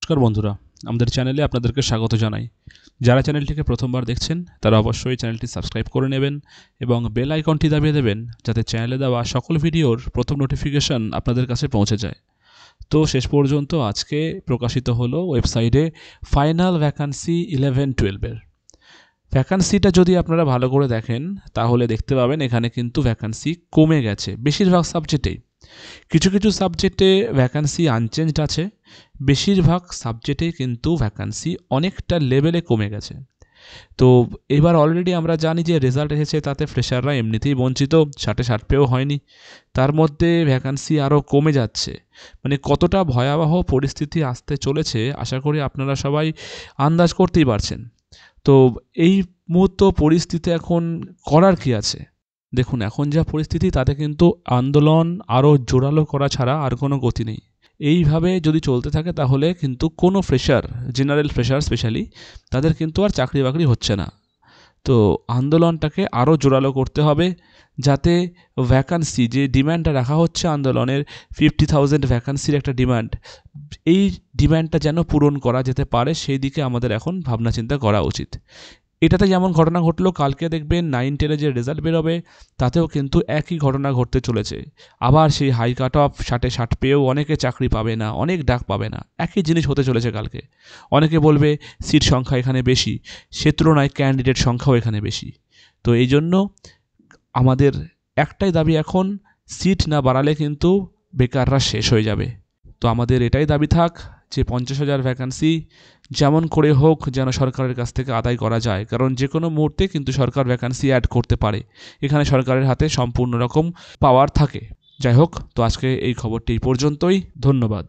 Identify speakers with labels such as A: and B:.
A: নমস্কার বন্ধুরা, আমাদের চ্যানেলে আপনাদেরকে স্বাগত জানাই। যারা চ্যানেলটিকে প্রথমবার দেখছেন তারা অবশ্যই চ্যানেলটি সাবস্ক্রাইব করে নেবেন এবং বেল আইকনটি দাবিয়ে দেবেন যাতে চ্যানেলে দেওয়া সকল ভিডিওর প্রথম নোটিফিকেশন আপনাদের কাছে পৌঁছে যায়। তো শেষ পর্যন্ত আজকে প্রকাশিত হলো ওয়েবসাইটে ফাইনাল ভ্যাকান্সি 11-12-এর ভ্যাকান্সিটা যদি আপনারা ভালো করে দেখেন তাহলে দেখতে পাবেন এখানে কিন্তু ভ্যাকান্সি কমে গেছে বেশিরভাগ সাবজেক্টেই। কিছু কিছু সাবজেক্টে ভ্যাকান্সি আনচেঞ্জড আছে, বেশিরভাগ সাবজেক্টে কিন্তু ভ্যাকান্সি অনেকটা লেভেলে কমে গেছে। তো এবার অলরেডি আমরা জানি যে রেজাল্ট এসেছে, তাতে ফ্রেশাররা এমনিতেই বঞ্চিত, 60 পেও হয়নি, তার মধ্যে ভ্যাকান্সি আরও কমে যাচ্ছে। মানে কতটা ভয়াবহ পরিস্থিতি আসতে চলেছে আশা করি আপনারা সবাই আন্দাজ করতেই পারছেন। তো এই মুহূর্ত পরিস্থিতি এখন করার কি আছে? দেখুন, এখন যা পরিস্থিতি তাতে কিন্তু আন্দোলন আরও জোরালো করা ছাড়া আর কোনো গতি নেই। এইভাবে যদি চলতে থাকে তাহলে কিন্তু কোনো ফ্রেশার, জেনারেল ফ্রেশার স্পেশালি, তাদের কিন্তু আর চাকরি বাকরি হচ্ছে না। তো আন্দোলনটাকে আরও জোরালো করতে হবে যাতে ভ্যাকান্সি, যে ডিম্যান্ডটা রাখা হচ্ছে আন্দোলনের 50,000 ভ্যাকান্সির একটা ডিম্যান্ড, এই ডিম্যান্ডটা যেন পূরণ করা যেতে পারে সেই দিকে আমাদের এখন ভাবনা চিন্তা করা উচিত। এটাতে যেমন ঘটনা ঘটলো, কালকে দেখবেন 9-10 যে রেজাল্ট বেরোবে তাতেও কিন্তু একই ঘটনা ঘটতে চলেছে। আবার সেই হাই কাট অফ 60 পেয়েও অনেকে চাকরি পাবে না, অনেক ডাক পাবে না, একই জিনিস হতে চলেছে কালকে। অনেকে বলবে সিট সংখ্যা এখানে বেশি, সে তুলনায় ক্যান্ডিডেট সংখ্যাও এখানে বেশি। তো এই জন্য আমাদের একটাই দাবি এখন, সিট না বাড়ালে কিন্তু বেকাররা শেষ হয়ে যাবে। তো আমাদের এটাই দাবি থাক যে 50,000 ভ্যাকান্সি যেমন করে হোক যেন সরকারের কাছ থেকে আদায় করা যায়, কারণ যে কোনো মুহূর্তে কিন্তু সরকার ভ্যাকান্সি অ্যাড করতে পারে, এখানে সরকারের হাতে সম্পূর্ণ রকম পাওয়ার থাকে। যাই হোক, তো আজকে এই খবরটি এই পর্যন্তই। ধন্যবাদ।